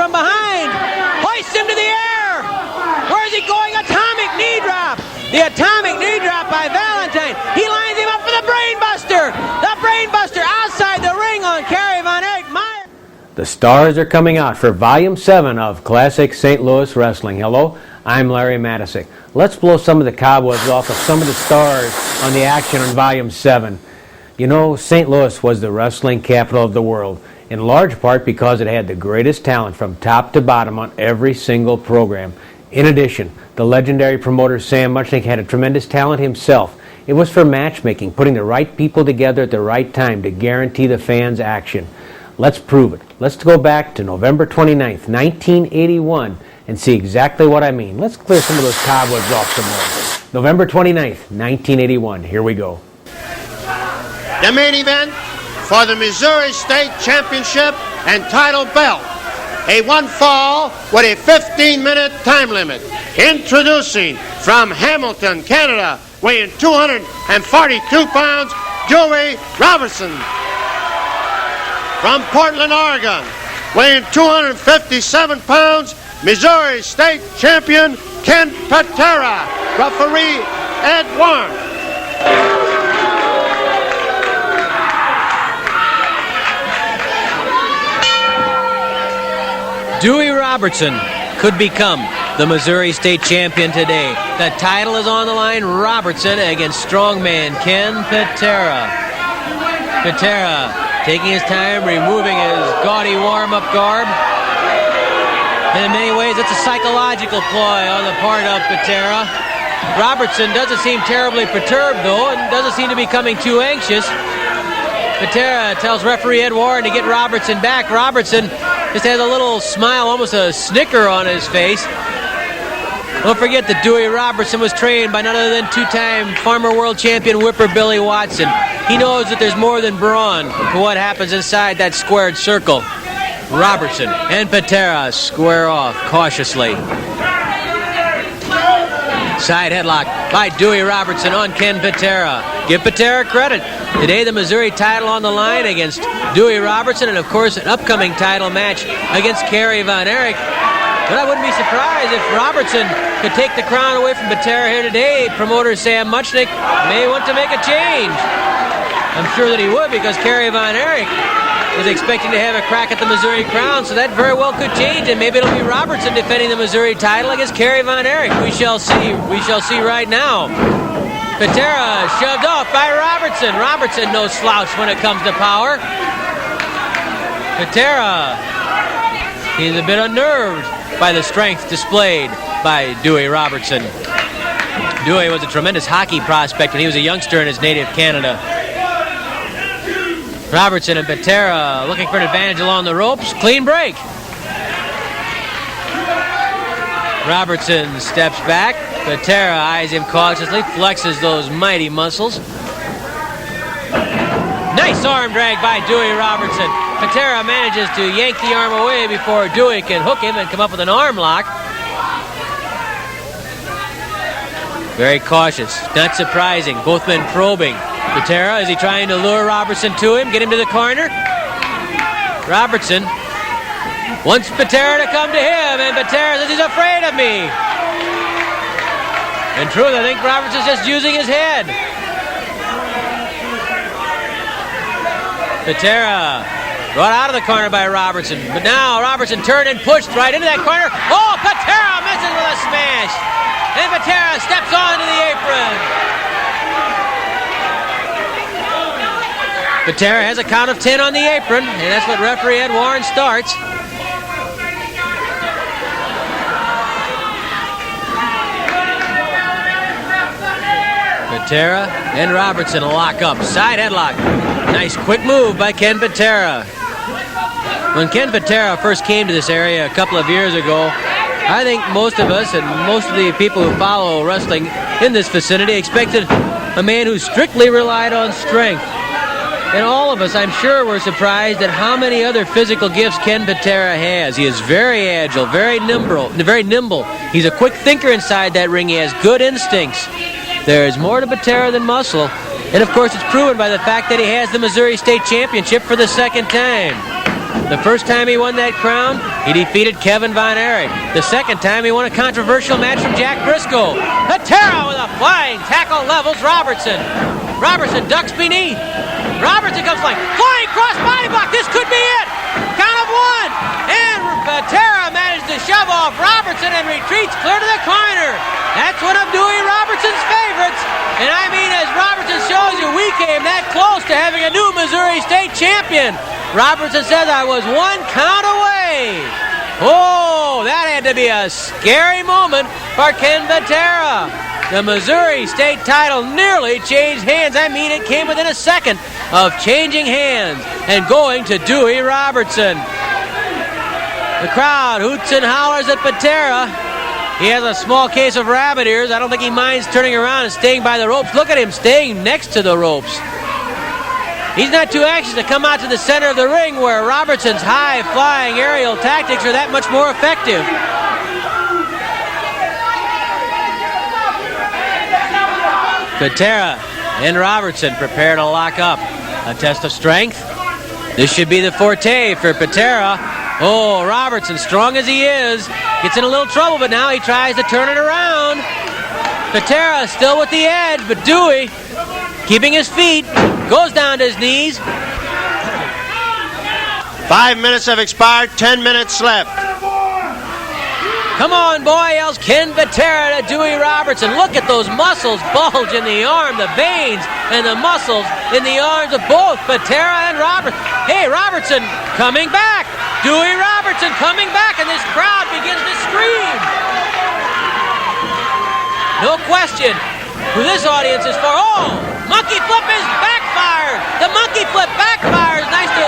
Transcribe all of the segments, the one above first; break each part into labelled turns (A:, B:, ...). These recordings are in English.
A: from behind. Hoists him to the air. Where's he going? Atomic knee drop. The atomic knee drop by Valentine. He lines him up for the brainbuster. The brainbuster outside the ring on Kerry Von Erich.
B: The stars are coming out for Volume 7 of Classic St. Louis Wrestling. Hello, I'm Larry Matysik. Let's blow some of the cobwebs off of some of the stars on the action on Volume 7. You know, St. Louis was the wrestling capital of the world, in large part because it had the greatest talent from top to bottom on every single program. In addition, the legendary promoter Sam Muchnick had a tremendous talent himself. It was for matchmaking, putting the right people together at the right time to guarantee the fans action. Let's prove it. Let's go back to November 29th, 1981, and see exactly what I mean. Let's clear some of those cobwebs off some more. November 29th, 1981. Here we go.
C: The main event for the Missouri State Championship and title belt. A one fall with a 15-minute time limit. Introducing from Hamilton, Canada, weighing 242 pounds, Dewey Robertson. From Portland, Oregon, weighing 257 pounds, Missouri State Champion Ken Patera. Referee Ed Warren.
A: Dewey Robertson could become the Missouri State Champion today. The title is on the line. Robertson against strongman Ken Patera. Patera taking his time, removing his gaudy warm-up garb. And in many ways, it's a psychological ploy on the part of Patera. Robertson doesn't seem terribly perturbed, though, and doesn't seem to be becoming too anxious. Patera tells referee Ed Warren to get Robertson back. Robertson just has a little smile, almost a snicker on his face. Don't forget that Dewey Robertson was trained by none other than two-time former world champion whipper Billy Watson. He knows that there's more than brawn to what happens inside that squared circle. Robertson and Patera square off cautiously. Side headlock by Dewey Robertson on Ken Patera. Give Patera credit. Today the Missouri title on the line against Dewey Robertson, and of course an upcoming title match against Kerry Von Erich. But I wouldn't be surprised if Robertson could take the crown away from Patera here today. Promoter Sam Muchnick may want to make a change. I'm sure that he would, because Kerry Von Erich is expecting to have a crack at the Missouri crown, so that very well could change, and maybe it'll be Robertson defending the Missouri title against Kerry Von Erich. We shall see. We shall see right now. Patera shoved off by Robertson. Robertson no slouch when it comes to power. Patera, he's a bit unnerved by the strength displayed by Dewey Robertson. Dewey was a tremendous hockey prospect when he was a youngster in his native Canada. Robertson and Patera looking for an advantage along the ropes. Clean break. Robertson steps back. Patera eyes him cautiously, flexes those mighty muscles. Nice arm drag by Dewey Robertson. Patera manages to yank the arm away before Dewey can hook him and come up with an arm lock. Very cautious, not surprising. Both men probing. Patera, is he trying to lure Robertson to him, get him to the corner? Robertson wants Patera to come to him, and Patera says he's afraid of me. In truth, I think Robertson's just using his head. Patera brought out of the corner by Robertson, but now Robertson turned and pushed right into that corner. Oh, Patera misses with a smash, and Patera steps onto the apron. Patera has a count of 10 on the apron, and that's what referee Ed Warren starts. Patera and Robertson lock up. Side headlock. Nice quick move by Ken Patera. When Ken Patera first came to this area a couple of years ago, I think most of us and most of the people who follow wrestling in this vicinity expected a man who strictly relied on strength. And all of us, I'm sure, were surprised at how many other physical gifts Ken Patera has. He is very agile, very nimble. He's a quick thinker inside that ring. He has good instincts. There's more to Patera than muscle. And, of course, it's proven by the fact that he has the Missouri State Championship for the second time. The first time he won that crown, he defeated Kevin Von Erich. The second time, he won a controversial match from Jack Briscoe. Patera with a flying tackle levels Robertson. Robertson ducks beneath. Robertson comes flying cross body block. This could be it. Count of one. And Patera managed to shove off Robertson and retreats clear to the corner. That's one of Dewey Robertson's favorites. And I mean, as Robertson shows you, we came that close to having a new Missouri State champion. Robertson says I was one count away. Oh, that had to be a scary moment for Ken Patera. The Missouri State title nearly changed hands. I mean, it came within a second of changing hands and going to Dewey Robertson. The crowd hoots and hollers at Patera. He has a small case of rabbit ears. I don't think he minds turning around and staying by the ropes. Look at him staying next to the ropes. He's not too anxious to come out to the center of the ring where Robertson's high-flying aerial tactics are that much more effective. Patera and Robertson prepare to lock up. A test of strength. This should be the forte for Patera. Oh, Robertson, strong as he is, gets in a little trouble, but now he tries to turn it around. Patera still with the edge, but Dewey, keeping his feet, goes down to his knees.
C: 5 minutes have expired, 10 minutes left.
A: Come on, boy, yells Ken Patera to Dewey Robertson. Look at those muscles bulge in the arm, the veins and the muscles in the arms of both Patera and Robertson. Hey, Robertson coming back. Dewey Robertson coming back, and this crowd begins to scream. No question who this audience is for. Oh, monkey flip is backfired. The monkey flip backfires. Thanks to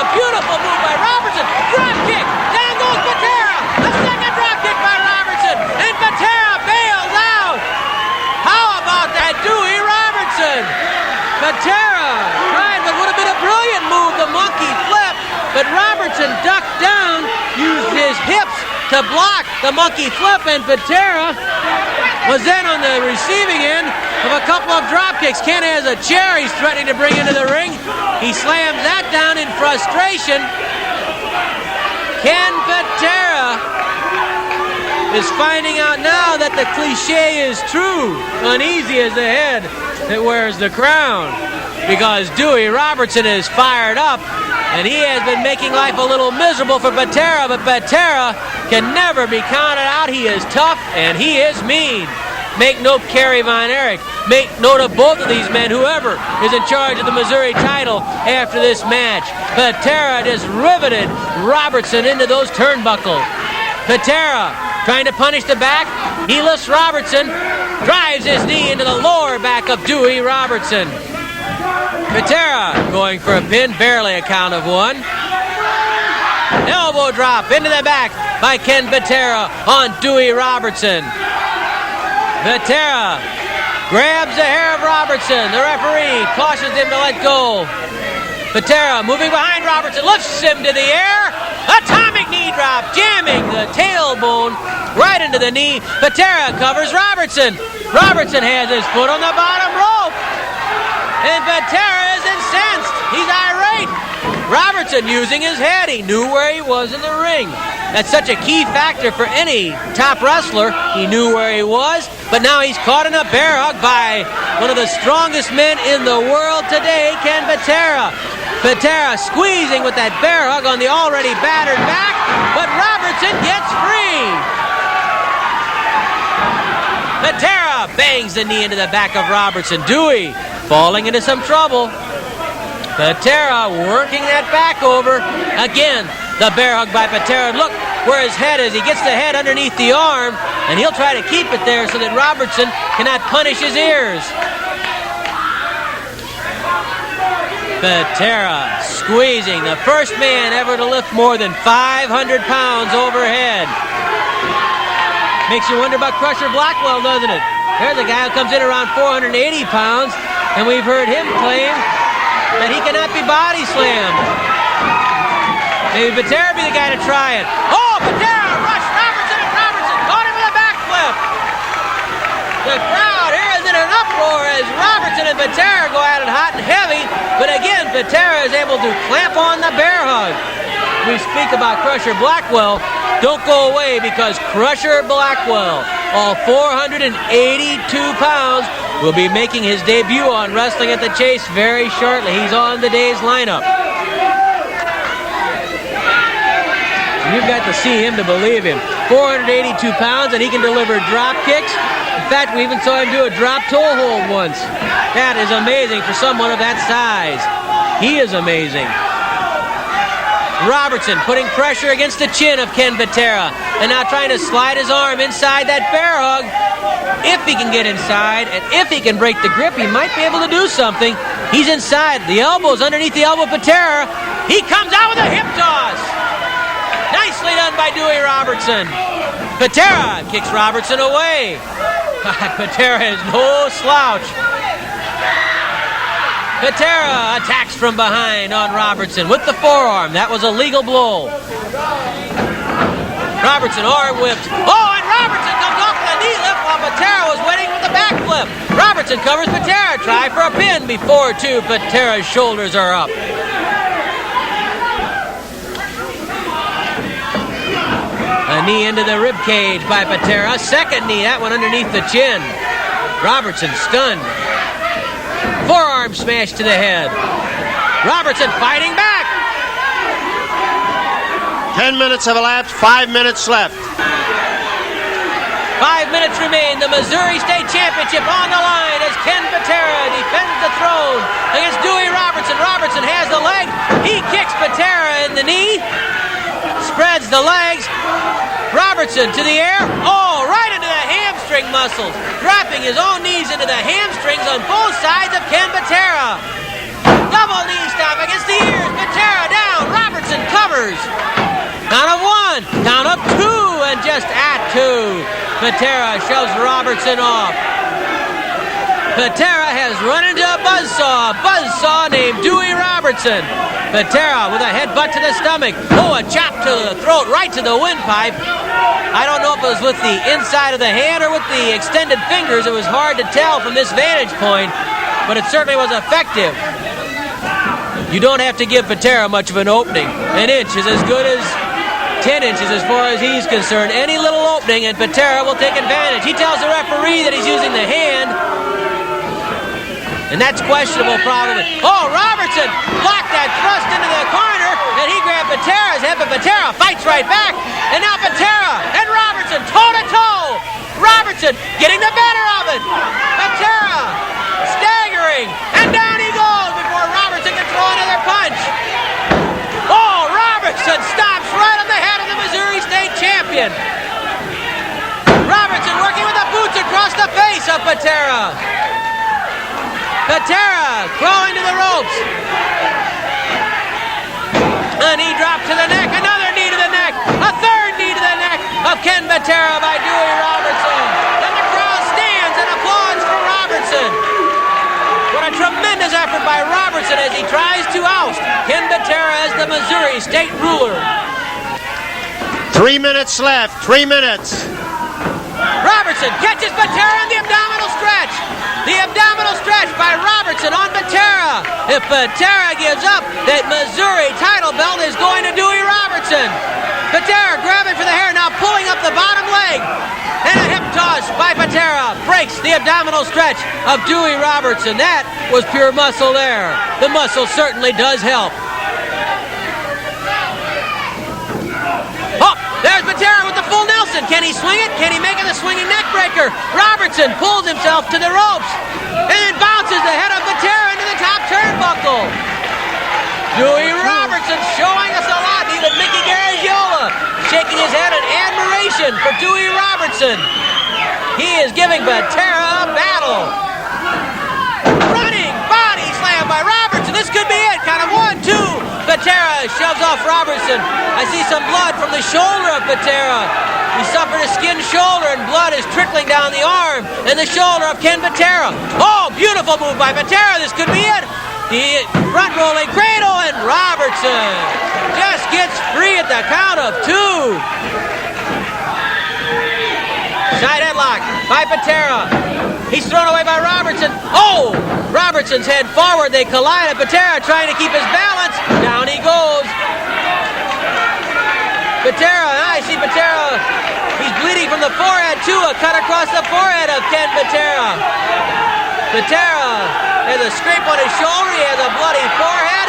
A: a beautiful move by Robertson. Drop kick. Down goes Patera. A second drop kick by Robertson. And Patera bails out. How about that Dewey Robertson? Patera tried what would have been a brilliant move, the monkey flip. But Robertson ducked down, used his hips to block the monkey flip, and Patera was then on the receiving end of a couple of drop kicks. Ken has a chair he's threatening to bring into the ring. He slams that down in frustration. Ken Patera is finding out now that the cliche is true. Uneasy is the head that wears the crown. Because Dewey Robertson is fired up, and he has been making life a little miserable for Patera, but Patera can never be counted out. He is tough, and he is mean. Make note, Kerry Von Erich. Make note of both of these men, whoever is in charge of the Missouri title after this match. Patera just riveted Robertson into those turnbuckles. Patera trying to punish the back. He lifts Robertson, drives his knee into the lower back of Dewey Robertson. Patera going for a pin, barely a count of one. Elbow drop into the back by Ken Patera on Dewey Robertson. Patera grabs the hair of Robertson. The referee cautions him to let go. Patera moving behind Robertson, lifts him to the air. Atomic knee drop, jamming the tailbone right into the knee. Patera covers Robertson. Robertson has his foot on the bottom rope. And Patera is incensed. He's irate. Robertson using his head. He knew where he was in the ring. That's such a key factor for any top wrestler. He knew where he was, but now he's caught in a bear hug by one of the strongest men in the world today, Ken Patera. Patera squeezing with that bear hug on the already battered back, but Robertson gets free. Patera bangs the knee into the back of Robertson. Dewey falling into some trouble. Patera working that back over. Again, the bear hug by Patera. Look where his head is. He gets the head underneath the arm, and he'll try to keep it there so that Robertson cannot punish his ears. Patera squeezing, the first man ever to lift more than 500 pounds overhead. Makes you wonder about Crusher Blackwell, doesn't it? There's a guy who comes in around 480 pounds, and we've heard him claim that he cannot be body slammed. Maybe Patera be the guy to try it. Oh, Patera rushed Robertson, and Robertson caught him with a backflip. The crowd here is in an uproar as Robertson and Patera go at it hot and heavy, but again, Patera is able to clamp on the bear hug. we speak about Crusher Blackwell, don't go away, because Crusher Blackwell, all 482 pounds, will be making his debut on Wrestling at the Chase very shortly. He's on the day's lineup. You've got to see him to believe him. 482 pounds, and he can deliver drop kicks. In fact, we even saw him do a drop toe hold once. That is amazing for someone of that size. He is amazing. Robertson putting pressure against the chin of Ken Patera, and now trying to slide his arm inside that bear hug. If he can get inside, and if he can break the grip, he might be able to do something. He's inside. The elbow's underneath the elbow of Patera. He comes out with a hip toss. Nicely done by Dewey Robertson. Patera kicks Robertson away. Patera is no slouch. Patera attacks from behind on Robertson with the forearm. That was a legal blow. Robertson arm whipped. Oh, and Robertson comes off with a knee lift while Patera was waiting for the backflip. Robertson covers Patera. Try for a pin before Patera's shoulders are up. A knee into the rib cage by Patera. Second knee, that one underneath the chin. Robertson stunned. Forearm smash to the head. Robertson fighting back.
C: 10 minutes have elapsed, 5 minutes left.
A: 5 minutes remain. The Missouri State Championship on the line as Ken Patera defends the throne against Dewey Robertson. Robertson has the leg. He kicks Patera in the knee. Spreads the legs. Robertson to the air. Oh, right into the hamstring muscles. Dropping his own knees into the hamstrings on both sides of Ken Patera. Double knee stomp against the ears. Patera down. Robertson covers. Count of one. Count of two. And just at two, Patera shoves Robertson off. Patera has run into a buzzsaw named Dewey Robertson. Patera with a headbutt to the stomach. Oh, a chop to the throat, right to the windpipe. I don't know if it was with the inside of the hand or with the extended fingers. It was hard to tell from this vantage point, but it certainly was effective. You don't have to give Patera much of an opening. An inch is as good as 10 inches as far as he's concerned. Any little opening and Patera will take advantage. He tells the referee that he's using the hand, and that's questionable probably. Oh, Robertson blocked that thrust into the corner, and he grabbed Patera's head, but Patera fights right back. And now Patera and Robertson toe-to-toe. Robertson getting the better of it. Patera staggering, and down he goes before Robertson can throw another punch. Oh, Robertson stops right on the head of the Missouri State champion. Robertson working with the boots across the face of Patera. Patera crawling to the ropes. A knee drop to the neck. Another knee to the neck. A third knee to the neck of Ken Patera by Dewey Robertson. And the crowd stands and applauds for Robertson. What a tremendous effort by Robertson as he tries to oust Ken Patera as the Missouri State ruler.
C: 3 minutes left. 3 minutes.
A: Robertson catches Patera in the abdominal stretch. The abdominal stretch by Robertson on Patera. If Patera gives up, that Missouri title belt is going to Dewey Robertson. Patera grabbing for the hair, now pulling up the bottom leg. And a hip toss by Patera breaks the abdominal stretch of Dewey Robertson. That was pure muscle there. The muscle certainly does help. Oh, there's Patera with the full Nelson. Can he swing it? Can he make it a swinging neck breaker? Robertson pulls himself to the ropes and then bounces the head of Patera into the top turnbuckle. Dewey Robertson showing us a lot. Even Mickey Garagiola shaking his head in admiration for Dewey Robertson. He is giving Patera a battle. Running body slam by Robertson. This could be it. Count of 1, 2. Patera shoves off Robertson. I see some blood from the shoulder of Patera. He suffered a skinned shoulder and blood is trickling down the arm and the shoulder of Ken Patera. Oh, beautiful move by Patera. This could be it. The front rolling cradle, and Robertson just gets free at the count of 2. Side headlock by Patera. He's thrown away by Robertson. Oh! Robertson's head forward. They collide. Patera trying to keep his balance. Down he goes. Patera, I see Patera. He's bleeding from the forehead, too. A cut across the forehead of Ken Patera. Patera has a scrape on his shoulder. He has a bloody forehead.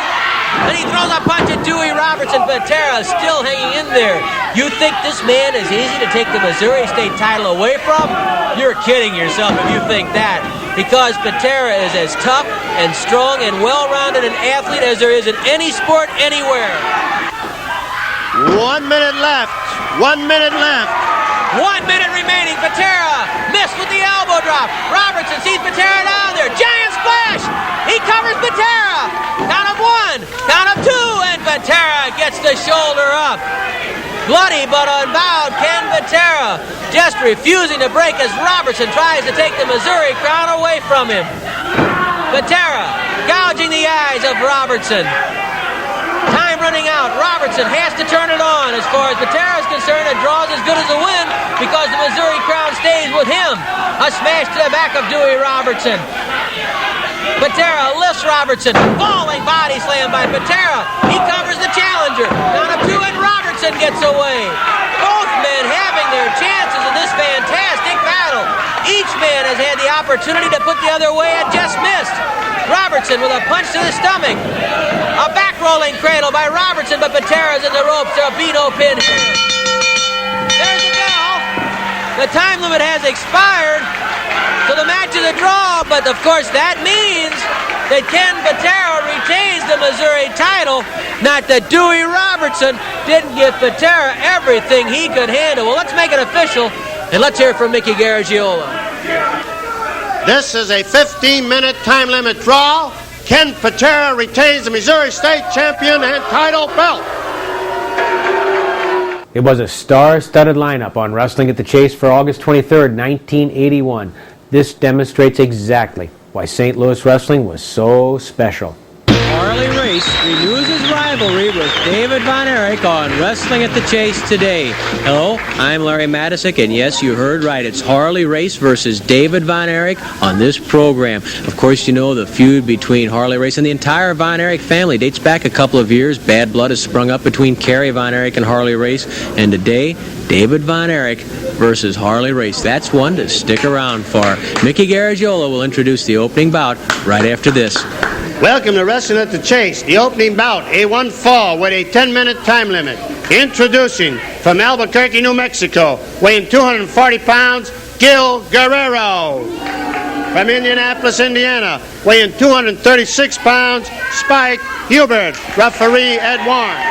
A: And he throws a punch at Dewey Robertson. Patera still hanging in there. You think this man is easy to take the Missouri State title away from? You're kidding yourself if you think that. Because Patera is as tough and strong and well-rounded an athlete as there is in any sport anywhere.
C: 1 minute left. 1 minute left.
A: 1 minute remaining. Patera missed with the elbow drop. Robertson sees Patera down there. Giant splash. He covers Patera. Count of one. Count of two. And Patera gets the shoulder up. Bloody but unbowed Ken Patera just refusing to break as Robertson tries to take the Missouri crown away from him. Patera gouging the eyes of Robertson. Time running out. Robertson has to turn it on. As far as Patera is concerned, a draw is as good as a win because the Missouri crown stays with him. A smash to the back of Dewey Robertson. Patera lifts Robertson. Falling body slam by Patera. He covers the challenger. Down to two and Robertson gets away. Both men having their chances in this fantastic battle. Each man has had the opportunity to put the other away and just missed. Robertson with a punch to the stomach. A back-rolling cradle by Robertson, but Patera's in the ropes. There'll be no pin here. There's the bell. The time limit has expired, so the match is a draw, but of course that means that Ken Patera retains the Missouri title, not that Dewey Robertson didn't give Patera everything he could handle. Well, let's make it official, and let's hear from Mickey Garagiola.
C: This is a 15-minute time limit draw. Ken Patera retains the Missouri State champion and title belt.
B: It was a star-studded lineup on Wrestling at the Chase for August 23rd, 1981. This demonstrates exactly why St. Louis wrestling was so special.
A: Harley Race renews his rivalry with David Von Erich on Wrestling at the Chase today. Hello, I'm Larry Matisic, and yes, you heard right. It's Harley Race versus David Von Erich on this program. Of course, you know the feud between Harley Race and the entire Von Erich family dates back a couple of years. Bad blood has sprung up between Kerry Von Erich and Harley Race, and today, David Von Erich versus Harley Race. That's one to stick around for. Mickey Garagiola will introduce the opening bout right after this.
C: Welcome to Wrestling at the Chase, the opening bout, A1 fall with a 10-minute time limit. Introducing from Albuquerque, New Mexico, weighing 240 pounds, Gil Guerrero. From Indianapolis, Indiana, weighing 236 pounds, Spike Hubert. Referee Ed Warren.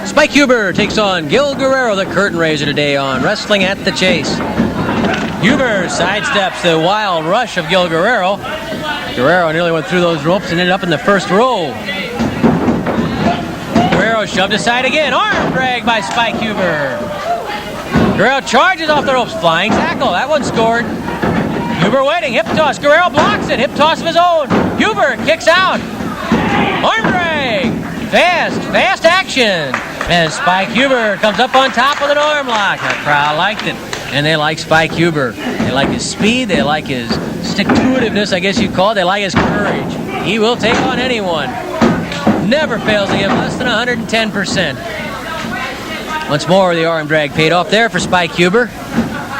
A: Spike Huber takes on Gil Guerrero, the curtain raiser today on Wrestling at the Chase. Huber sidesteps the wild rush of Gil Guerrero. Guerrero nearly went through those ropes and ended up in the first row. Guerrero shoved aside again. Arm drag by Spike Huber. Guerrero charges off the ropes. Flying tackle. That one scored. Huber waiting. Hip toss. Guerrero blocks it. Hip toss of his own. Huber kicks out. Arm drag. Fast action. And Spike Huber comes up on top with an arm lock. The crowd liked it. And they like Spike Huber. They like his speed. They like his stick-to-itiveness, I guess you'd call it. They like his courage. He will take on anyone. Never fails to give less than 110%. Once more, the arm drag paid off there for Spike Huber.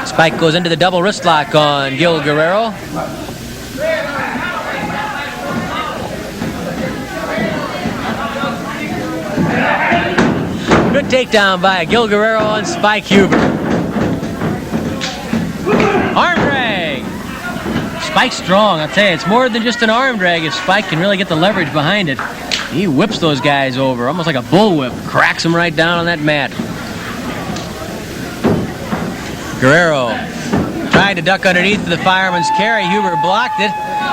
A: Spike goes into the double wrist lock on Gil Guerrero. Good takedown by Gil Guerrero on Spike Huber. Arm drag. Spike's strong. I'll tell you, it's more than just an arm drag if Spike can really get the leverage behind it. He whips those guys over, almost like a bullwhip. Cracks them right down on that mat. Guerrero tried to duck underneath the fireman's carry. Huber blocked it.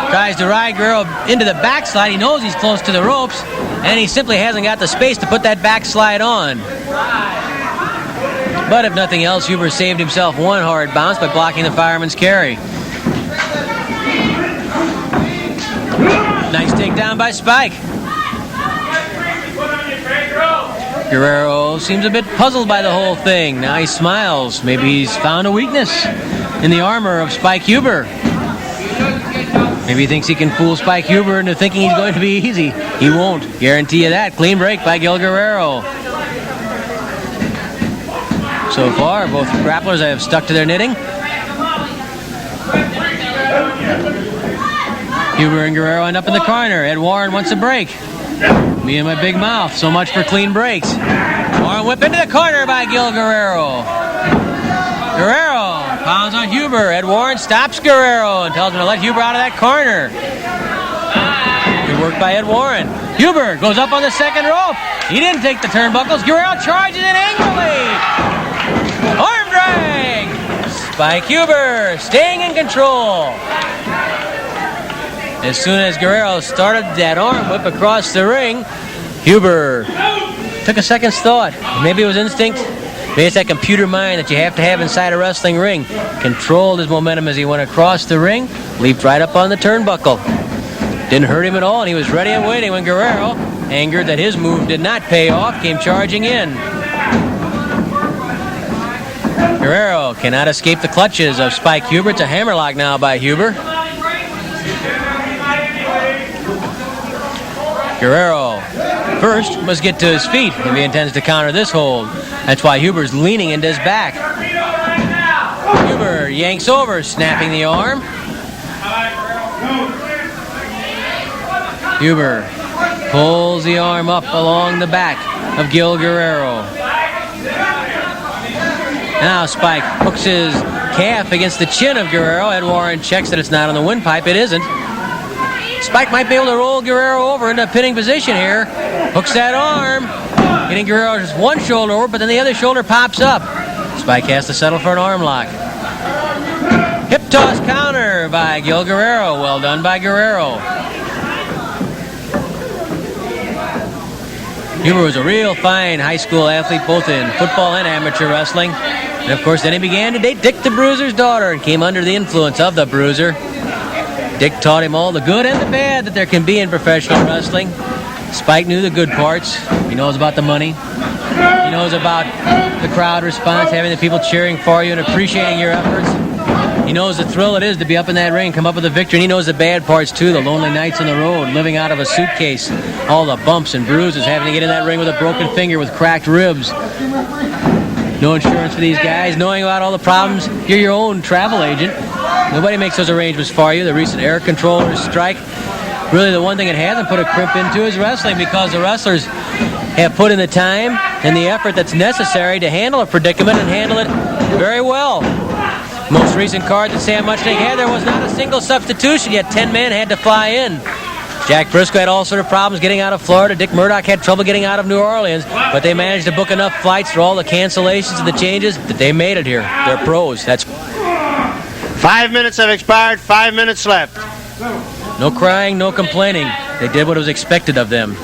A: Tries to ride Guerrero into the backslide. He knows he's close to the ropes, and he simply hasn't got the space to put that backslide on. But if nothing else, Huber saved himself one hard bounce by blocking the fireman's carry. Nice takedown by Spike. Guerrero seems a bit puzzled by the whole thing. Now he smiles. Maybe he's found a weakness in the armor of Spike Huber. Maybe he thinks he can fool Spike Huber into thinking he's going to be easy. He won't. Guarantee you that. Clean break by Gil Guerrero. So far, both grapplers have stuck to their knitting. Huber and Guerrero end up in the corner. Ed Warren wants a break. Me and my big mouth. So much for clean breaks. Warren whip into the corner by Gil Guerrero. Guerrero pounds on Huber. Ed Warren stops Guerrero and tells him to let Huber out of that corner. Good work by Ed Warren. Huber goes up on the second rope. He didn't take the turnbuckles. Guerrero charges in angrily. Arm drag. Spike Huber staying in control. As soon as Guerrero started that arm whip across the ring, Huber took a second's thought. Maybe it was instinct. Maybe it's that computer mind that you have to have inside a wrestling ring. Controlled his momentum as he went across the ring, leaped right up on the turnbuckle. Didn't hurt him at all, and he was ready and waiting when Guerrero, angered that his move did not pay off, came charging in. Guerrero cannot escape the clutches of Spike Huber. It's a hammerlock now by Huber. Guerrero first must get to his feet if he intends to counter this hold. That's why Huber's leaning into his back. Huber yanks over, snapping the arm. Huber pulls the arm up along the back of Gil Guerrero. Now Spike hooks his calf against the chin of Guerrero. Ed Warren checks that it's not on the windpipe. It isn't. Spike might be able to roll Guerrero over into a pinning position here. Hooks that arm, getting Guerrero just one shoulder over, but then the other shoulder pops up. Spike has to settle for an arm lock. Hip toss counter by Gil Guerrero. Well done by Guerrero. Huber was a real fine high school athlete, both in football and amateur wrestling. And of course, then he began to date Dick the Bruiser's daughter and came under the influence of the Bruiser. Dick taught him all the good and the bad that there can be in professional wrestling. Spike knew the good parts. He knows about the money. He knows about the crowd response, having the people cheering for you and appreciating your efforts. He knows the thrill it is to be up in that ring, come up with a victory. And he knows the bad parts too, the lonely nights on the road, living out of a suitcase, all the bumps and bruises, having to get in that ring with a broken finger, with cracked ribs. No insurance for these guys, knowing about all the problems. You're your own travel agent. Nobody makes those arrangements for you. The recent air controllers strike. Really the one thing it hasn't put a crimp into is wrestling, because the wrestlers have put in the time and the effort that's necessary to handle a predicament and handle it very well. Most recent card that Sam Muchnick had, there was not a single substitution, yet 10 men had to fly in. Jack Briscoe had all sort of problems getting out of Florida. Dick Murdoch had trouble getting out of New Orleans, but they managed to book enough flights for all the cancellations and the changes that they made it here. They're pros. That's
C: 5 minutes have expired, 5 minutes left.
A: no crying, no complaining. They did what was expected of them.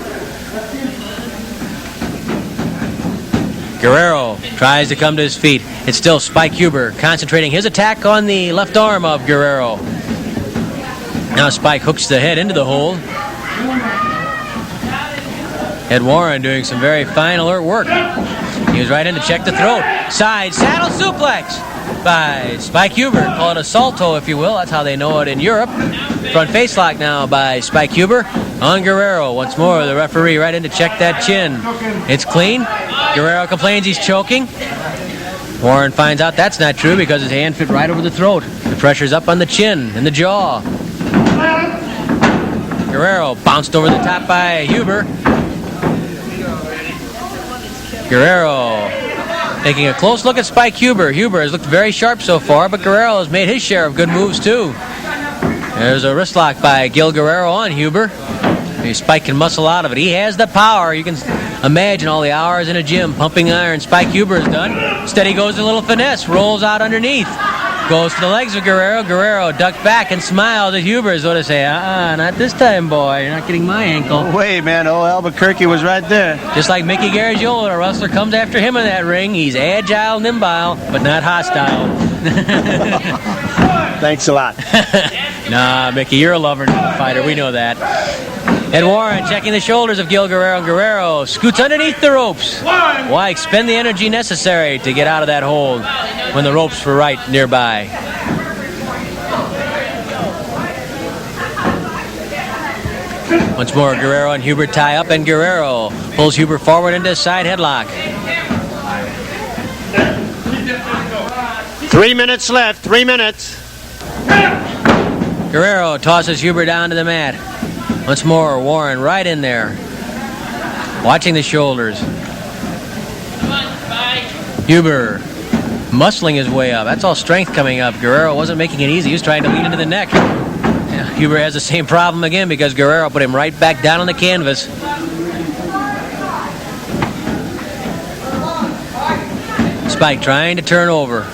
A: Guerrero tries to come to his feet. It's still Spike Huber concentrating his attack on the left arm of Guerrero. Now Spike hooks the head into the hold. Ed Warren doing some very fine alert work. He was right in to check the throat. Side saddle suplex by Spike Huber. Call it a salto, if you will. That's how they know it in Europe. Front face lock now by Spike Huber on Guerrero. Once more, the referee right in to check that chin. It's clean. Guerrero complains he's choking. Warren finds out that's not true because his hand fit right over the throat. The pressure's up on the chin and the jaw. Guerrero bounced over the top by Huber. Guerrero taking a close look at Spike Huber. Huber has looked very sharp so far, but Guerrero has made his share of good moves too. There's a wrist lock by Gil Guerrero on Huber. Spike can muscle out of it. He has the power. You can imagine all the hours in a gym pumping iron Spike Huber has done. Instead he goes a little finesse, rolls out underneath. Goes to the legs of Guerrero. Guerrero ducked back and smiled at Huber as though to say, not this time, boy. You're not getting my ankle.
C: Wait, man. Old Albuquerque was right there.
A: Just like Mickey Garagiola, a wrestler comes after him in that ring. He's agile, nimble, but not hostile.
C: Thanks a lot.
A: Nah, Mickey, you're a lover, not a fighter. We know that. Ed Warren checking the shoulders of Gil Guerrero. Guerrero scoots underneath the ropes. Why expend the energy necessary to get out of that hold when the ropes were right nearby? Once more, Guerrero and Huber tie up, and Guerrero pulls Huber forward into a side headlock.
C: 3 minutes left, 3 minutes.
A: Guerrero tosses Huber down to the mat. Once more, Warren right in there, watching the shoulders. Huber muscling his way up. That's all strength coming up. Guerrero wasn't making it easy. He was trying to lean into the neck. Huber has the same problem again because Guerrero put him right back down on the canvas. Spike trying to turn over.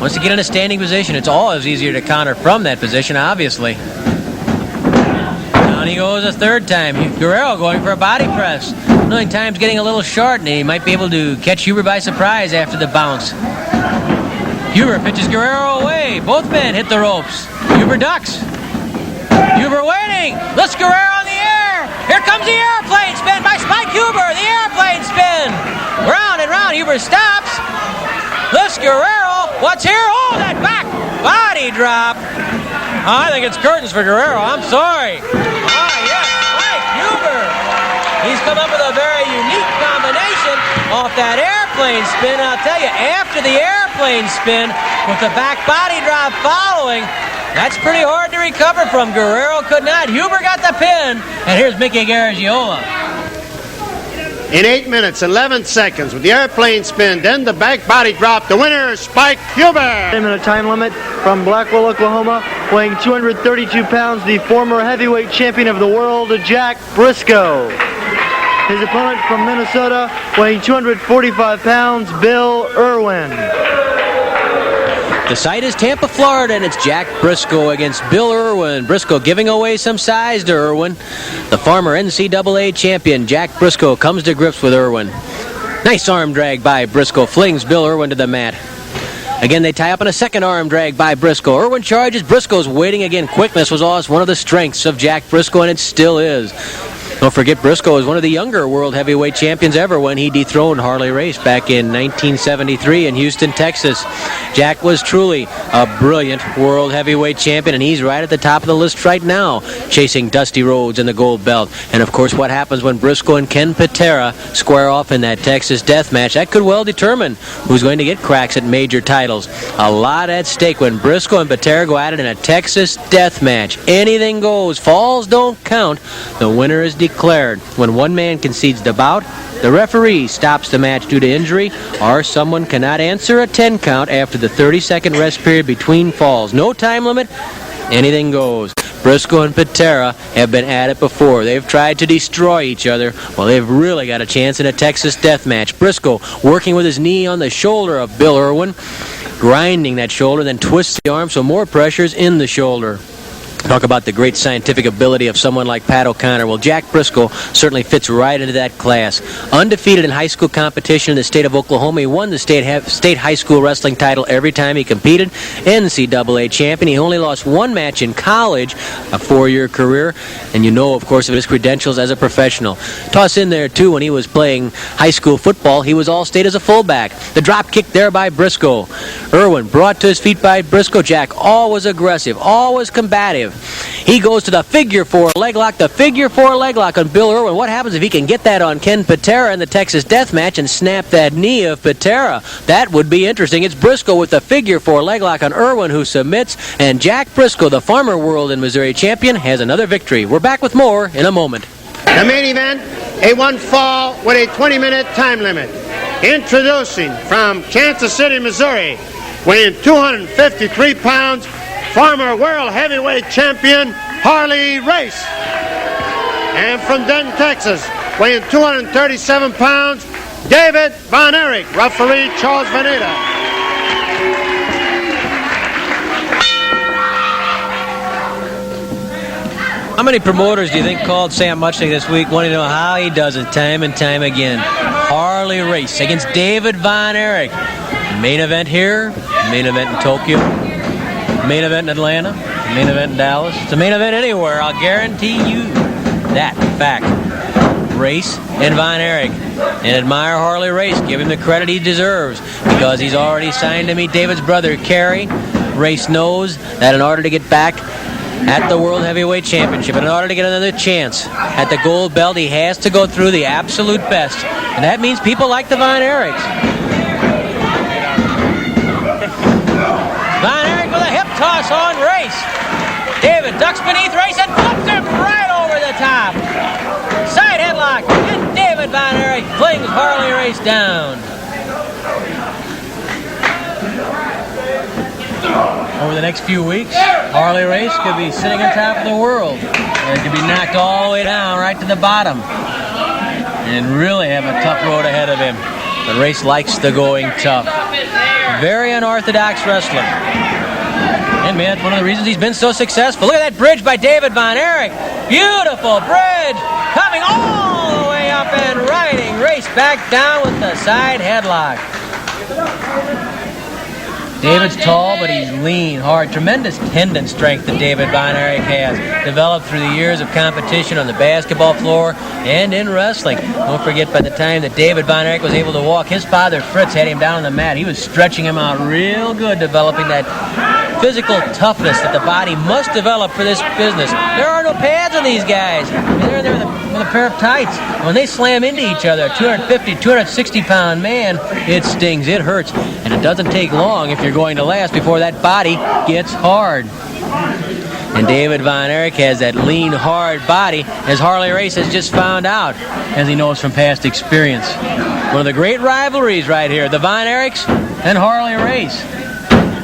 A: Wants to get in a standing position. It's always easier to counter from that position, obviously. Down he goes a third time. Guerrero going for a body press. Knowing time's getting a little short, and he might be able to catch Huber by surprise after the bounce. Huber pitches Guerrero away. Both men hit the ropes. Huber ducks. Huber waiting. Lifts Guerrero in the air. Here comes the airplane spin by Spike Huber. The airplane spin. Round and round. Huber stops. Lifts Guerrero. What's here? Oh, that back body drop. Oh, I think it's curtains for Guerrero. I'm sorry. Ah, yes, Spike Huber. He's come up with a very unique combination off that airplane spin. I'll tell you, after the airplane spin with the back body drop following, that's pretty hard to recover from. Guerrero could not. Huber got the pin. And here's Mickey Garagiola.
C: In 8 minutes, 11 seconds, with the airplane spin, then the back body drop, the winner is Spike Huber.
D: 10-minute time limit from Blackwell, Oklahoma, weighing 232 pounds, the former heavyweight champion of the world, Jack Briscoe. His opponent from Minnesota, weighing 245 pounds, Bill Irwin.
A: The site is Tampa, Florida, and it's Jack Briscoe against Bill Irwin. Briscoe giving away some size to Irwin. The former NCAA champion, Jack Briscoe, comes to grips with Irwin. Nice arm drag by Briscoe, flings Bill Irwin to the mat. Again, they tie up in a second arm drag by Briscoe. Irwin charges. Briscoe's waiting again. Quickness was always one of the strengths of Jack Briscoe, and it still is. Don't forget, Briscoe is one of the younger world heavyweight champions ever when he dethroned Harley Race back in 1973 in Houston, Texas. Jack was truly a brilliant world heavyweight champion, and he's right at the top of the list right now, chasing Dusty Rhodes in the gold belt. And, of course, what happens when Briscoe and Ken Patera square off in that Texas death match, that could well determine who's going to get cracks at major titles. A lot at stake when Briscoe and Patera go at it in a Texas death match. Anything goes. Falls don't count. The winner is declared. When one man concedes the bout, the referee stops the match due to injury, or someone cannot answer a 10 count after the 30-second rest period between falls. No time limit. Anything goes. Briscoe and Patera have been at it before. They've tried to destroy each other. Well, they've really got a chance in a Texas death match. Briscoe working with his knee on the shoulder of Bill Irwin, grinding that shoulder, then twists the arm so more pressure's in the shoulder. Talk about the great scientific ability of someone like Pat O'Connor. Well, Jack Briscoe certainly fits right into that class. Undefeated in high school competition in the state of Oklahoma. He won the state high school wrestling title every time he competed. NCAA champion. He only lost one match in college, a 4-year career. And you know, of course, of his credentials as a professional. Toss in there, too, when he was playing high school football, he was all-state as a fullback. The drop kick there by Briscoe. Irwin brought to his feet by Briscoe. Jack always aggressive, always combative. He goes to the figure four leg lock, on Bill Irwin. What happens if he can get that on Ken Patera in the Texas death match and snap that knee of Patera? That would be interesting. It's Briscoe with the figure four leg lock on Irwin, who submits, and Jack Briscoe, the former world and Missouri champion, has another victory. We're back with more in a moment.
C: The main event, a one fall with a 20-minute time limit. Introducing from Kansas City, Missouri, weighing 253 pounds, former world heavyweight champion Harley Race. And from Denton, Texas, weighing 237 pounds, David Von Erich, referee Charles Veneta.
A: How many promoters do you think called Sam Muchnick this week wanting to know how he does it time and time again? Harley Race against David Von Erich. Main event here, main event in Tokyo, main event in Atlanta, main event in Dallas. It's a main event anywhere, I'll guarantee you that fact. Race and Von Erich. And admire Harley Race. Give him the credit he deserves because he's already signed to meet David's brother, Kerry. Race knows that in order to get back at the World Heavyweight Championship. And in order to get another chance at the gold belt, he has to go through the absolute best. And that means people like the Von Erichs. Von Erich with a hip toss on Race. David ducks beneath Race and flips him right over the top. Side headlock, and David Von Erich flings Harley Race down. Over the next few weeks, Harley Race could be sitting on top of the world. Or it could be knocked all the way down right to the bottom. And really have a tough road ahead of him. But Race likes the going tough. Very unorthodox wrestler. And man, that's one of the reasons he's been so successful. Look at that bridge by David Von Erich. Beautiful bridge. Coming all the way up and riding Race back down with the side headlock. David's tall, but he's lean, hard. Tremendous tendon strength that David Von Erich has, developed through the years of competition on the basketball floor and in wrestling. Don't forget, by the time that David Von Erich was able to walk, his father, Fritz, had him down on the mat. He was stretching him out real good, developing that physical toughness that the body must develop for this business. There are no pads on these guys. They're in there with a pair of tights. When they slam into each other, a 250, 260-pound man, it stings, it hurts. And it doesn't take long if you're going to last before that body gets hard. And David Von Erich has that lean, hard body, as Harley Race has just found out, as he knows from past experience. One of the great rivalries right here, the Von Erichs and Harley Race.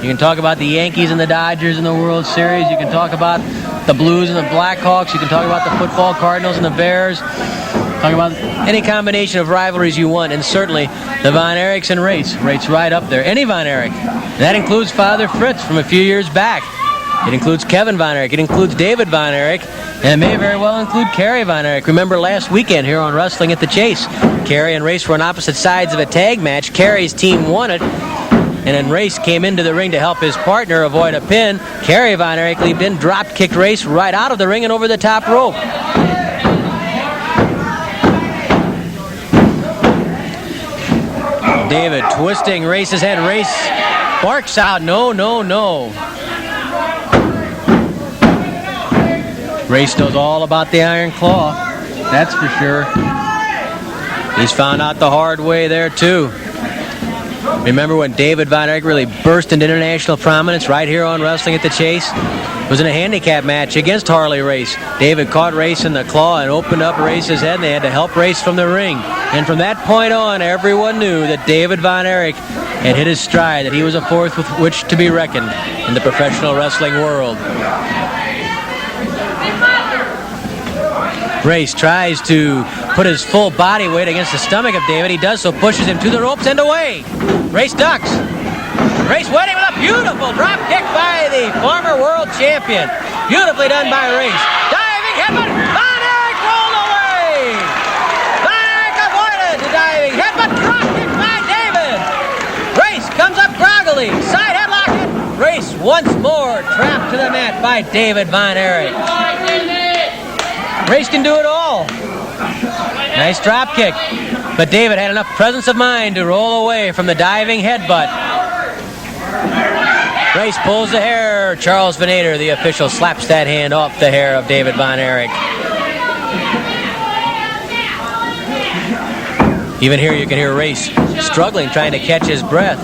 A: You can talk about the Yankees and the Dodgers in the World Series. You can talk about the Blues and the Blackhawks. You can talk about the football Cardinals and the Bears. Talk about any combination of rivalries you want, and certainly the Von Erichs and Race. Rate's right up there. Any Von Erich. That includes Father Fritz from a few years back. It includes Kevin Von Erich. It includes David Von Erich. And it may very well include Kerry Von Erich. Remember last weekend here on Wrestling at the Chase, Kerry and Race were on opposite sides of a tag match. Kerry's team won it. And then Race came into the ring to help his partner avoid a pin. Kerry Von Erich leaped in, drop-kicked Race right out of the ring and over the top rope. David twisting Race's head. Race barks out, no, no, no. Race knows all about the Iron Claw, that's for sure. He's found out the hard way there, too. Remember when David Von Erich really burst into international prominence right here on Wrestling at the Chase? It was in a handicap match against Harley Race. David caught Race in the claw and opened up Race's head, and they had to help Race from the ring. And from that point on, everyone knew that David Von Erich had hit his stride, that he was a force with which to be reckoned in the professional wrestling world. Race tries to put his full body weight against the stomach of David. He does so, pushes him to the ropes and away. Race ducks. Race waiting with a beautiful drop kick by the former world champion. Beautifully done by Race. Diving headbutt. Von Erich rolled away. Von Erich avoided the diving headbutt. Drop kick by David. Race comes up groggily. Side headlock. Race once more trapped to the mat by David Von Erich. Race can do it all. Nice drop kick. But David had enough presence of mind to roll away from the diving headbutt. Race pulls the hair. Charles Venator, the official, slaps that hand off the hair of David Von Erich. Even here you can hear Race struggling, trying to catch his breath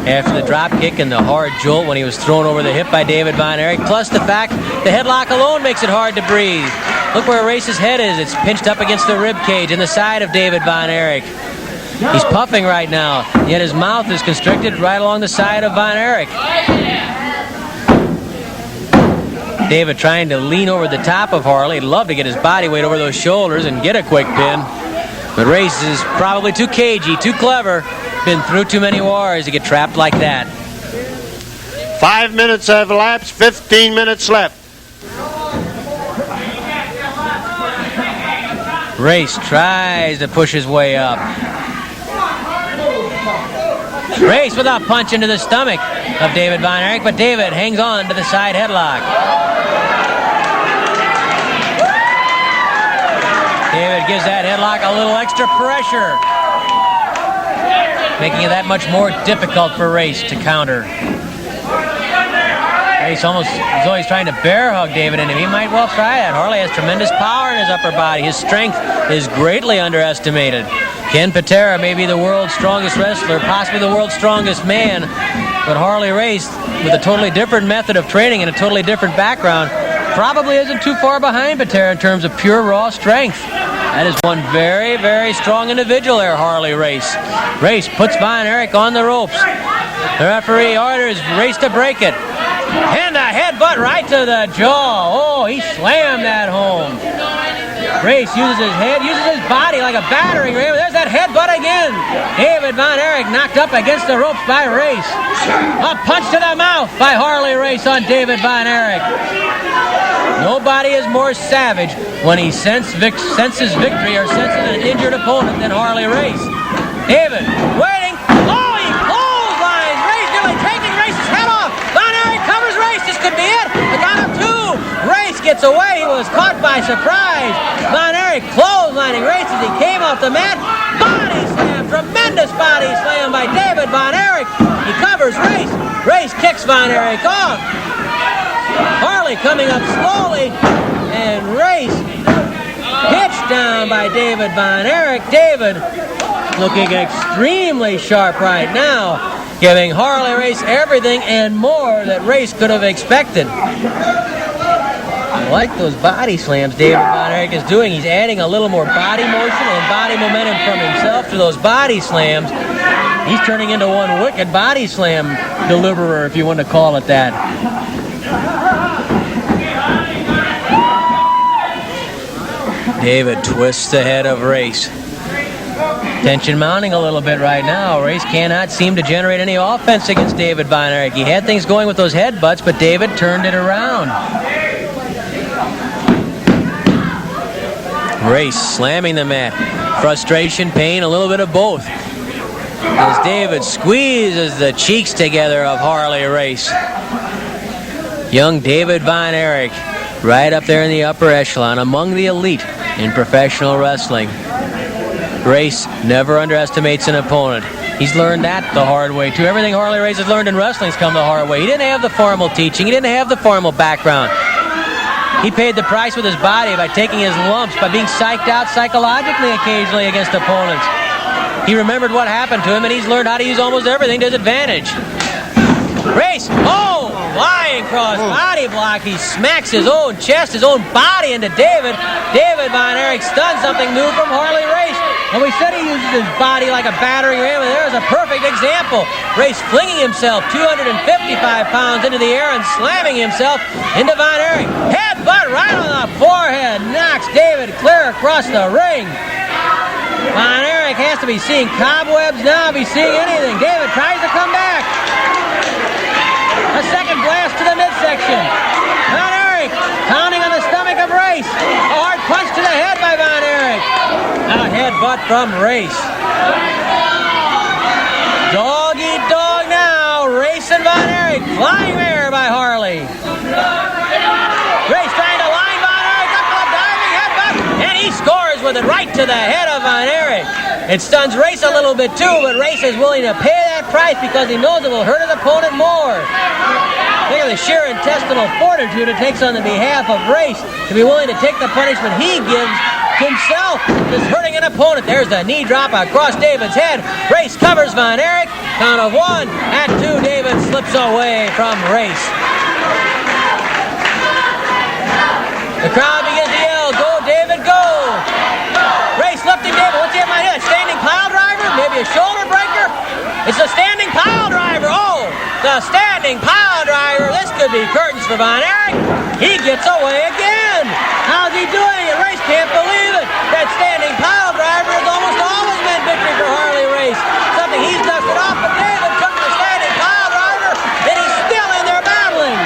A: after the drop kick and the hard jolt when he was thrown over the hip by David Von Erich. Plus the fact the headlock alone makes it hard to breathe. Look where Race's head is. It's pinched up against the rib cage in the side of David Von Erich. He's puffing right now, yet his mouth is constricted right along the side of Von Erich. David trying to lean over the top of Harley. He'd love to get his body weight over those shoulders and get a quick pin. But Race is probably too cagey, too clever. Been through too many wars to get trapped like that.
C: 5 minutes have elapsed, 15 minutes left.
A: Race tries to push his way up. Race with a punch into the stomach of David Von Erich, but David hangs on to the side headlock. David gives that headlock a little extra pressure, making it that much more difficult for Race to counter. Race is always trying to bear hug David into him. He might well try that. Harley has tremendous power in his upper body. His strength is greatly underestimated. Ken Patera may be the world's strongest wrestler, possibly the world's strongest man, but Harley Race, with a totally different method of training and a totally different background, probably isn't too far behind Patera in terms of pure raw strength. That is one very, very strong individual there, Harley Race. Race puts Von Erich on the ropes. The referee orders Race to break it. And a headbutt right to the jaw. Oh, he slammed that home. Race uses his head, uses his body like a battering ram. There's that headbutt again. David Von Erich knocked up against the ropes by Race. A punch to the mouth by Harley Race on David Von Erich. Nobody is more savage when he senses victory or senses an injured opponent than Harley Race. David, waiting. Oh, he clotheslines Race, nearly taking Race's head off. Von Erich covers Race. This could be it. The count of two. Race gets away. He was caught by surprise. Von Erich clotheslining Race as he came off the mat. Body slam. Tremendous body slam by David Von Erich. He covers Race. Race kicks Von Erich off. Harley coming up slowly, and Race pitched down by David Von Erich. David looking extremely sharp right now, giving Harley Race everything and more that Race could have expected. I like those body slams David Von Erich is doing. He's adding a little more body motion and body momentum from himself to those body slams. He's turning into one wicked body slam deliverer, if you want to call it that. David twists the head of Race. Tension mounting a little bit right now. Race cannot seem to generate any offense against David Von Erich. He had things going with those headbutts, but David turned it around. Race slamming the mat. Frustration, pain, a little bit of both. As David squeezes the cheeks together of Harley Race. Young David Von Erich, right up there in the upper echelon, among the elite in professional wrestling. Race never underestimates an opponent. He's learned that the hard way, too. Everything Harley Race has learned in wrestling's come the hard way. He didn't have the formal teaching. He didn't have the formal background. He paid the price with his body by taking his lumps, by being psyched out psychologically occasionally against opponents. He remembered what happened to him, and he's learned how to use almost everything to his advantage. Race, oh, flying cross body block. He smacks his own chest, his own body into David. David Von Erich stunned something new from Harley Race. And we said he uses his body like a battering ram, and there's a perfect example. Race flinging himself 255 pounds into the air and slamming himself into Von Erich. Headbutt right on the forehead, knocks David clear across the ring. Von Erich has to be seeing cobwebs now, be seeing anything. David tries to come back. A second blast to the midsection. Von Erich pounding on the stomach of Race. A hard punch to the head by Von Erich. Now a headbutt from Race. Dog eat dog now. Race and Von Erich. Flying there by Harley. Race trying to line Von Erich up with a diving headbutt. And he scores with it right to the head of Von Erich. It stuns Race a little bit too, but Race is willing to pay that price because he knows it will hurt his opponent more. Look at the sheer intestinal fortitude it takes on the behalf of Race to be willing to take the punishment he gives himself, just hurting an opponent. There's the knee drop across David's head. Race covers Von Erich. Count of 1. At 2, David slips away from Race. The crowd begins to yell, "Go, David, go!" Race lifting David. What's he have in my head? Standing pile driver? Maybe a shoulder breaker? It's a standing pile driver. Oh, the standing pile driver. This could be curtains for Von Erich. He gets away again. How's he doing it? Race can't believe it. That standing pile driver has almost always meant victory for Harley Race. Something he's dusted off, but David took the standing pile driver, and he's still in there battling.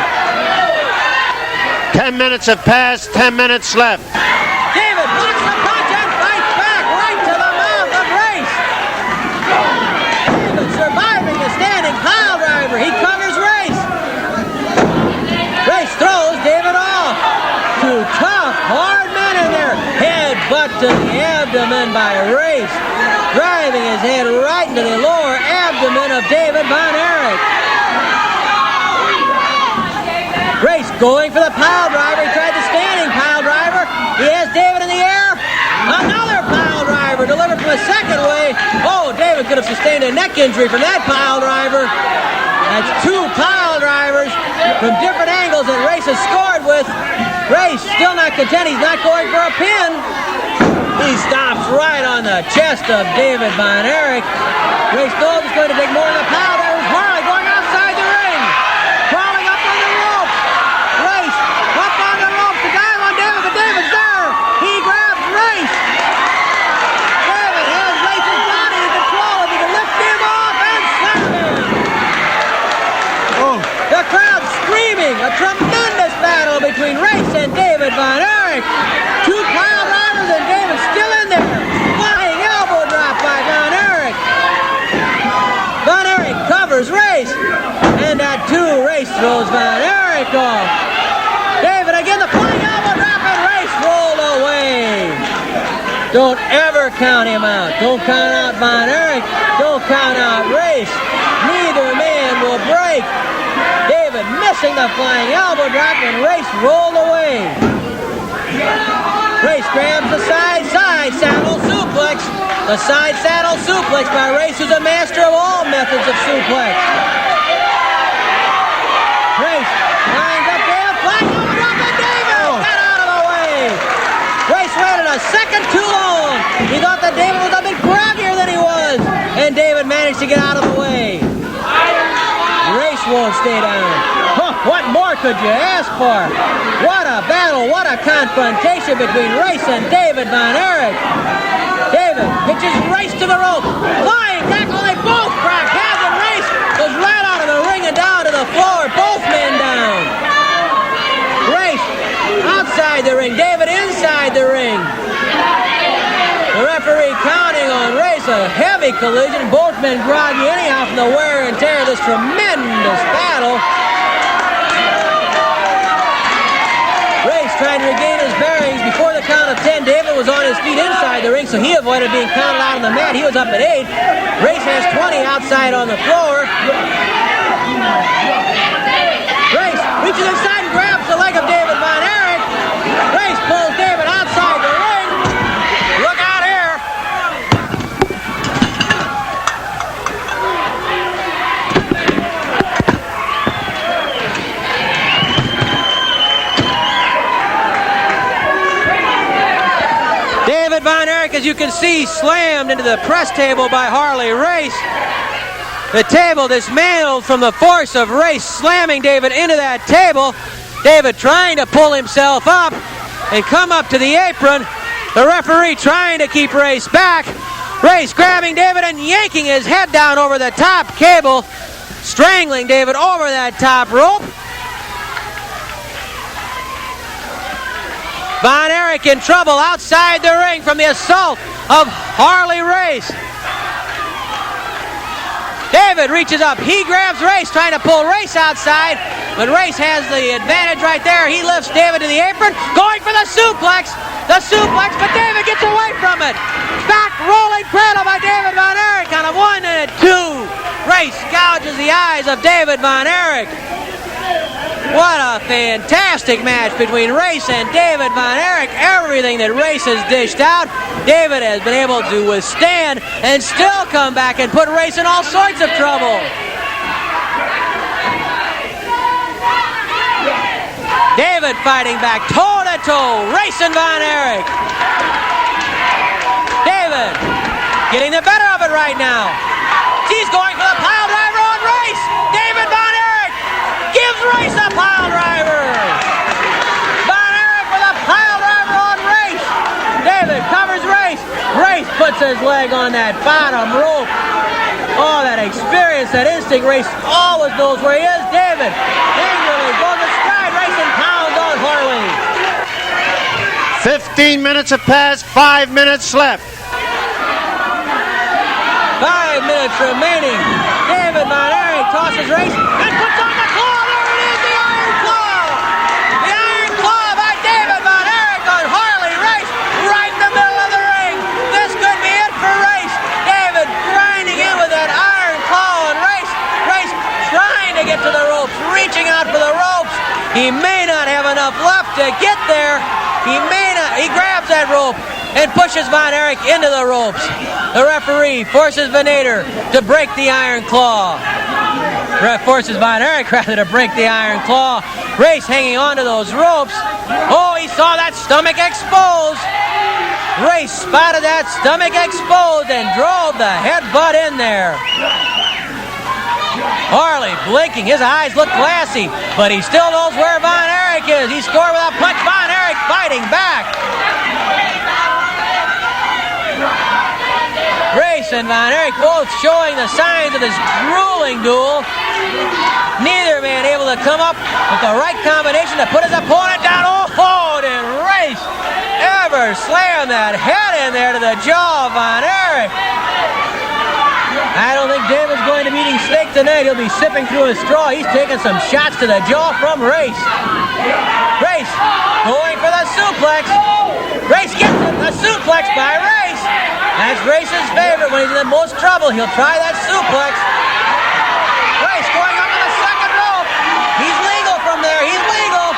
C: 10 minutes have passed, 10 minutes left.
A: David blocks the punch and fights back right to the mouth of Race. David surviving the standing pile driver. He covers Race. Race throws David off. Two tough, hard men in there. Headbutt to the abdomen by Race, driving his head right into the lower abdomen of David Von Erich. Race going for the pile driver. He tried the standing pile driver. He has David in the air. Another pile driver delivered from the second way. Oh, David could have sustained a neck injury from that pile driver. That's two pile drivers from different angles that Race has scored with. Race still not content. He's not going for a pin. He stops right on the chest of David Von Erich. Race knows it's going to take more than a pile driver. Harley going outside the ring. Crawling up on the ropes. Race up on the ropes. The guy on David, but David's there. He grabs Race. David has Race's body in control. If he can lift him off and slam him. The crowd screaming. A tremendous battle between Race and David Von Erich. Two pile drivers and David still in there. Flying elbow drop by Von Erich. Von Erich covers Race. And that two, Race throws Von Erich off. David again, the flying elbow drop, and Race rolled away. Don't ever count him out. Don't count out Von Erich. Don't count out Race. Neither man will break. David missing the flying elbow drop, and Race rolled away. Race grabs the side saddle suplex. The side saddle suplex by Race, who's a master of all methods of suplex. Race lines up there, flying elbow drop, and David got out of the way. Race waited a second too long. He thought that David was a bit grabbier than he was, and David managed to get out of the way. Race won't stay down. Huh, what more could you ask for? What a battle, what a confrontation between Race and David Von Erich. David pitches Race to the rope. Flying tackle, they both crack heads, and Race goes right out of the ring and down to the floor. Both men down. Race outside the ring, David inside the ring. The referee counting on Race, a heavy collision. Both men groggy anyhow from the wear and tear of this tremendous battle. Race trying to regain his bearings. Before the count of 10, David was on his feet inside the ring, so he avoided being counted out on the mat. He was up at 8. Race has 20 outside on the floor. Race reaches inside and grabs the leg of David Von Erich. Race pulls David outside the ring. Look out here. David Von Erich, as you can see, slammed into the press table by Harley Race. The table dismantled from the force of Race slamming David into that table. David trying to pull himself up and come up to the apron. The referee trying to keep Race back. Race grabbing David and yanking his head down over the top cable, strangling David over that top rope. Von Erich in trouble outside the ring from the assault of Harley Race. David reaches up. He grabs Race, trying to pull Race outside. But Race has the advantage right there. He lifts David to the apron, going for the suplex. The suplex, but David gets away from it. Back rolling cradle by David Von Erich on a 1 and a 2. Race gouges the eyes of David Von Erich. What a fantastic match between Race and David Von Erich. Everything that Race has dished out, David has been able to withstand and still come back and put Race in all sorts of trouble. David fighting back toe-to-toe, Race and Von Erich. David getting the better of it right now. He's going for the pile driver on Race. David Von Erich gives Race a pile driver. Von Erich with a pile driver on Race. David covers Race. Race puts his leg on that bottom rope. Oh, that experience, that instinct. Race always knows where he is. David angrily goes astride Race and pounds on Harley.
C: 15 minutes have passed, 5 minutes left.
A: 5 minutes remaining. David Von Erich tosses Race and puts on the claw. There it is, the Iron Claw. The Iron Claw by David Von Erich on Harley Race right in the middle of the ring. This could be it for Race. David grinding in with that Iron Claw on Race. Race trying to get to the ropes, reaching out for the ropes. He may not have enough left to get there. He may not. He grabs that rope and pushes Von Erich into the ropes. The referee forces Venator to break the iron claw. Forces Von Erich rather to break the iron claw. Race hanging onto those ropes. Oh, he saw that stomach exposed. Race spotted that stomach exposed and drove the headbutt in there. Harley blinking, his eyes look glassy, but he still knows where Von Erich is. He scored with a punch. Von Erich fighting back. Race and Von Erich both showing the signs of this grueling duel. Neither man able to come up with the right combination to put his opponent down. Oh, did Race ever slam that head in there to the jaw of Von Erich? I don't think David's going to be eating steak tonight. He'll be sipping through a straw. He's taking some shots to the jaw from Race. Race going for the suplex. Race gets a suplex by Race. That's Race's favorite when he's in the most trouble. He'll try that suplex. Race going up on the second rope. He's legal from there. He's legal.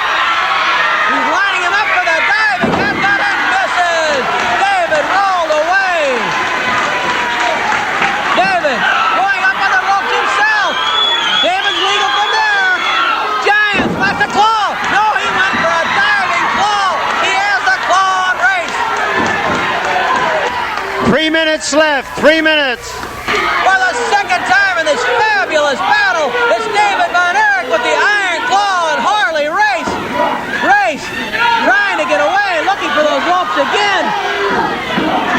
A: He's lining him up for the diving headbutt and misses. David rolled away. David going up on the ropes himself. David's legal from there. Giants left a claw. No, he went for a diving claw. He has the claw on Race.
C: 3 minutes left. 3 minutes.
A: For the second time in this fabulous battle, it's David Von Erich with the iron claw and Harley Race. Race trying to get away, looking for those ropes again.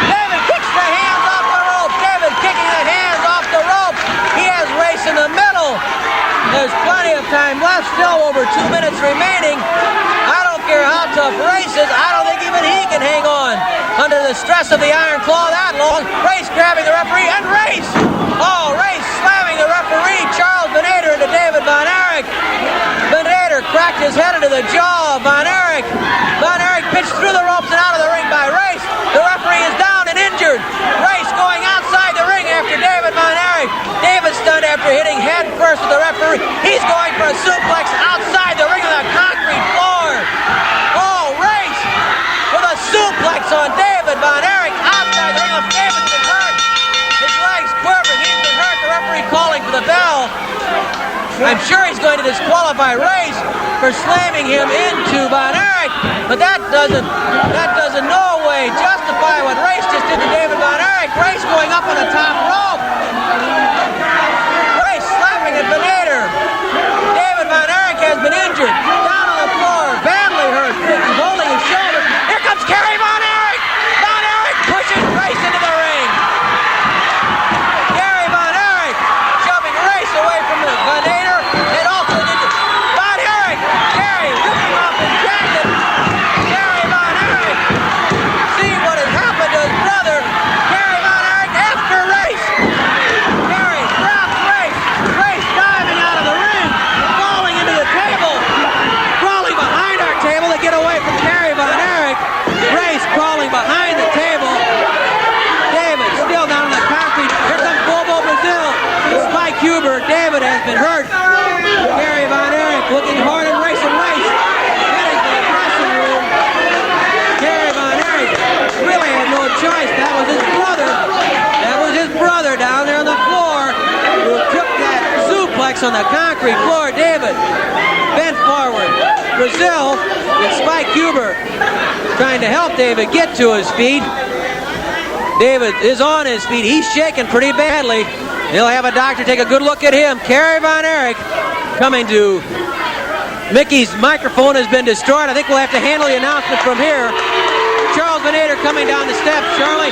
A: David kicks the hands off the rope. David kicking the hands off the rope. He has Race in the middle. There's plenty of time left, still over 2 minutes remaining. I don't care how tough Race is, I don't think even he can hang on under the stress of the iron claw that long. Race grabbing the referee and Race! Oh, Race slamming the referee, Charles Venator, into David Von Erich. Venator cracked his head into the jaw of Von Erich. Von Erich pitched through the ropes and out of the ring by Race. The referee is down and injured. Race going outside the ring after David Von Erich. David stunned after hitting head first with the referee. He's going for a suplex outside the ring on the concrete floor. Oh, Race with a suplex on David Von Erich outside the ring. If David's been hurt, his leg's quivering. He's been hurt. The referee calling for the bell. I'm sure he's going to disqualify Race for slamming him into Von Erich, but that doesn't no way justify what Race just did to David Von Erich. Race going up on the top rope. Race slapping at Venator. David Von Erich has been injured. Down on the floor, badly hurt. He's holding his shoulder. Here comes Kerry Von Erich. Von Erich pushes Race into the ring. Kerry Von Erich shoving Race away from the Venator and also into Von Erich. Kerry ripping off his jacket. Kerry Von Erich. See what has happened to his brother. Kerry Von Erich after Race. Kerry drops Race. Race diving out of the ring, falling into the table, crawling behind our table to get away from Kerry Von Erich. Race crawling behind the table. David still down on the concrete. Here comes Bobo Brazil. Spike Huber. David has been hurt. Kerry Von Erich looking hard at Race and Race. Heading to the dressing room. Kerry Von Erich really had no choice. That was his brother. That was his brother down there on the floor who took that suplex on the concrete floor. David bent forward. Brazil and Spike Huber trying to help David get to his feet. David is on his feet. He's shaking pretty badly. They'll have a doctor take a good look at him. Kerry Von Erich coming to Mickey's microphone has been destroyed. I think we'll have to handle the announcement from here. Charles Venator coming down the steps. Charlie,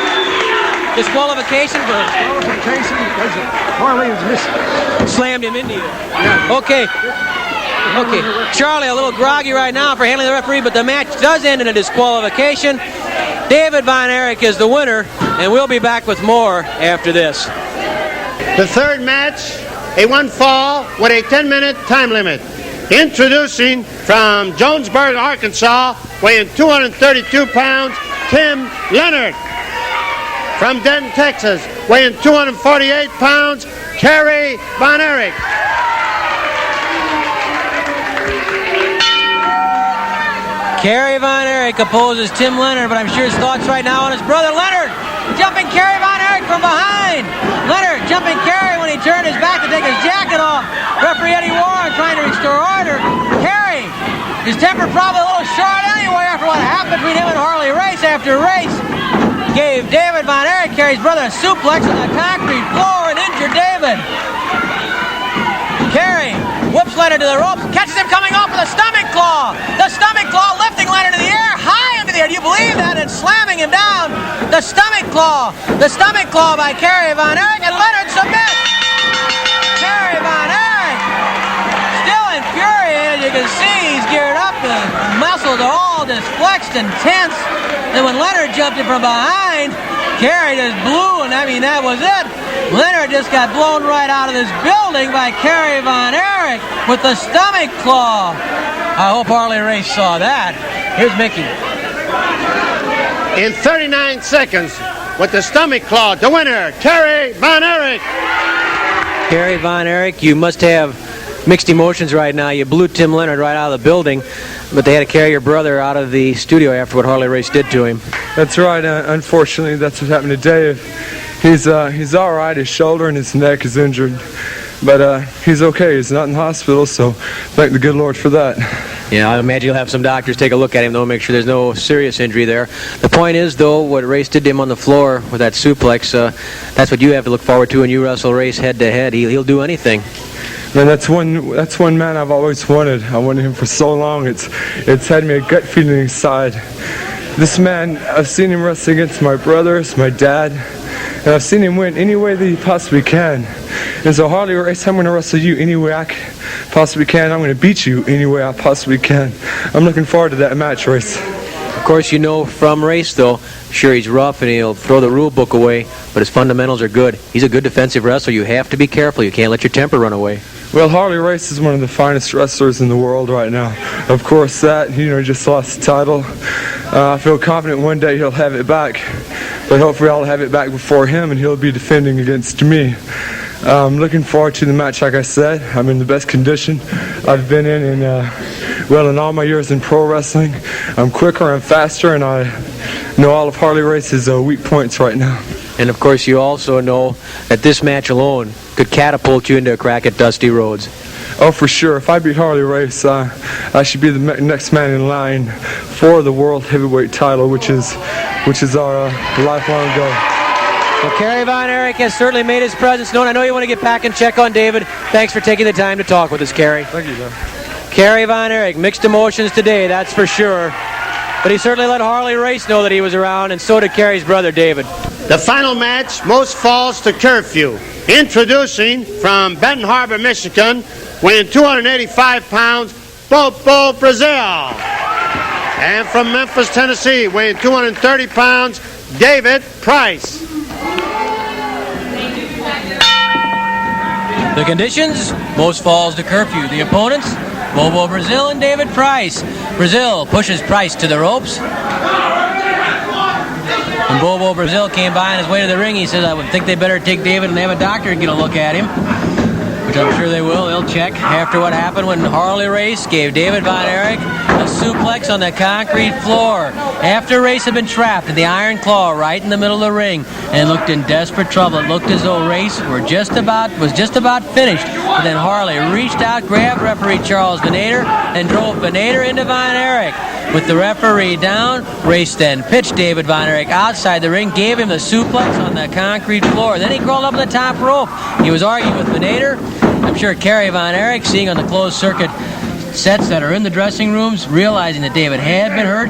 A: disqualification for
E: because Harley is missing.
A: slammed him into you. Okay. Okay. Charlie, a little groggy right now for handling the referee, but the match does end in a disqualification. David Von Erich is the winner, and we'll be back with more after this.
C: The third match, a one fall with a 10-minute time limit. Introducing from Jonesburg, Arkansas, weighing 232 pounds, Tim Leonard. From Denton, Texas, weighing 248 pounds, Kerry Von Erich.
A: Kerry Von Erich opposes Tim Leonard, but I'm sure his thoughts right now on his brother Leonard. Jumping Kerry Von Erich from behind. Leonard jumping Kerry when he turned his back to take his jacket off. Referee Eddie Warren trying to restore order. Kerry, his temper probably a little short anyway after what happened between him and Harley Race after Race gave David Von Erich, Kerry's brother, a suplex on the concrete floor and injured David. Kerry whoops Leonard to the ropes, catches him coming off with a stomach claw. The stomach claw lifting Leonard in the air, high into the air. Do you believe that? And slamming him down. The stomach claw by Kerry Von Erich, and Leonard submits. Kerry Von Erich, still infuriated. You can see he's geared up. The muscles are all just flexed and tense. And when Leonard jumped in from behind, Kerry just blew, and I mean, that was it. Leonard just got blown right out of this building by Kerry Von Erich with the stomach claw. I hope Harley Race saw that. Here's Mickey.
C: In 39 seconds, with the stomach claw, the winner, Kerry Von Erich.
A: Kerry Von Erich, you must have mixed emotions right now. You blew Tim Leonard right out of the building, but they had to carry your brother out of the studio after what Harley Race did to him.
F: That's right. Unfortunately, that's what happened to Dave. He's all right. His shoulder and his neck is injured, but he's okay. He's not in the hospital, so thank the good Lord for that.
A: Yeah, I imagine you'll have some doctors take a look at him, though, make sure there's no serious injury there. The point is, though, what Race did to him on the floor with that suplex, that's what you have to look forward to when you wrestle Race head-to-head. He'll do anything.
F: Man, that's one man I've always wanted. I wanted him for so long. It's had me a gut feeling inside. This man, I've seen him wrestle against my brothers, my dad, and I've seen him win any way that he possibly can. And so Harley Race, I'm going to wrestle you any way I possibly can. I'm going to beat you any way I possibly can. I'm looking forward to that match, Race.
A: Of course, you know from Race, though, sure, he's rough and he'll throw the rule book away, but his fundamentals are good. He's a good defensive wrestler. You have to be careful. You can't let your temper run away.
F: Well, Harley Race is one of the finest wrestlers in the world right now. Of course, just lost the title. I feel confident one day he'll have it back, but hopefully I'll have it back before him and he'll be defending against me. I'm looking forward to the match. Like I said, I'm in the best condition I've been in all my years in pro wrestling. I'm quicker, I'm faster, and I know all of Harley Race's weak points right now.
A: And, of course, you also know that this match alone could catapult you into a crack at Dusty Rhodes.
F: Oh, for sure. If I beat Harley Race, I should be the next man in line for the World Heavyweight title, which is our lifelong goal.
A: Well, Kerry Von Erich has certainly made his presence known. I know you want to get back and check on David. Thanks for taking the time to talk with us, Kerry.
F: Thank you, John.
A: Kerry Von Erich, mixed emotions today, that's for sure. But he certainly let Harley Race know that he was around, and so did Kerry's brother, David.
C: The final match, Most Falls to Curfew. Introducing from Benton Harbor, Michigan, weighing 285 pounds, Bobo Brazil. And from Memphis, Tennessee, weighing 230 pounds, David Price.
A: The conditions, Most Falls to Curfew. The opponents, Bobo Brazil and David Price. Brazil pushes Price to the ropes. When Bobo Brazil came by on his way to the ring, he said, I would think they better take David and have a doctor get a look at him. Which I'm sure they will. They'll check after what happened when Harley Race gave David Von Erich a suplex on the concrete floor. After Race had been trapped in the iron claw right in the middle of the ring and looked in desperate trouble. It looked as though Race was just about finished. But then Harley reached out, grabbed referee Charles Venator, and drove Venator into Von Erich. With the referee down, Race then pitched David Von Erich outside the ring, gave him the suplex on the concrete floor. Then he crawled up on the top rope. He was arguing with Venator. I'm sure Kerry Von Erich, seeing on the closed circuit sets that are in the dressing rooms, realizing that David had been hurt,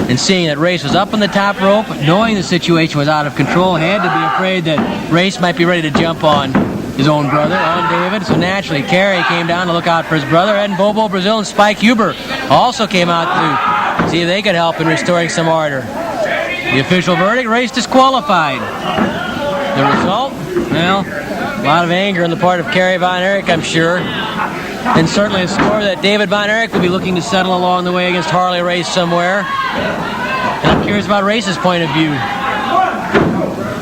A: and seeing that Race was up on the top rope, knowing the situation was out of control, had to be afraid that Race might be ready to jump on his own brother, on David. So naturally, Kerry came down to look out for his brother, and Bobo Brazil and Spike Huber also came out to see if they could help in restoring some order. The official verdict, Race disqualified. The result, well, a lot of anger on the part of Kerry Von Erich, I'm sure. And certainly a score that David Von Erich will be looking to settle along the way against Harley Race somewhere. And I'm curious about Race's point of view.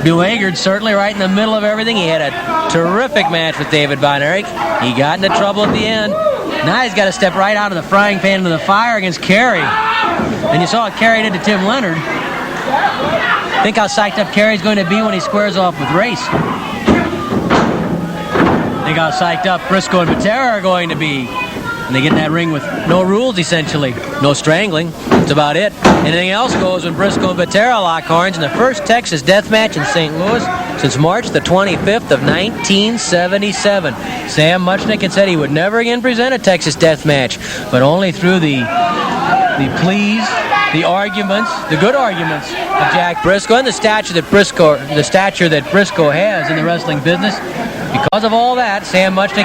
A: Beleaguered, certainly right in the middle of everything. He had a terrific match with David Von Erich. He got into trouble at the end. Now he's got to step right out of the frying pan into the fire against Kerry. And you saw what Kerry did to Tim Leonard. Think how psyched up Kerry's going to be when he squares off with Race. Think how psyched up Briscoe and Patera are going to be. And they get in that ring with no rules, essentially. No strangling. That's about it. Anything else goes when Briscoe and Patera lock horns in the first Texas death match in St. Louis since March the 25th of 1977. Sam Muchnick had said he would never again present a Texas death match, but only through the pleas, the arguments, the good arguments of Jack Briscoe and the stature that Briscoe has in the wrestling business. Because of all that, Sam Muchnick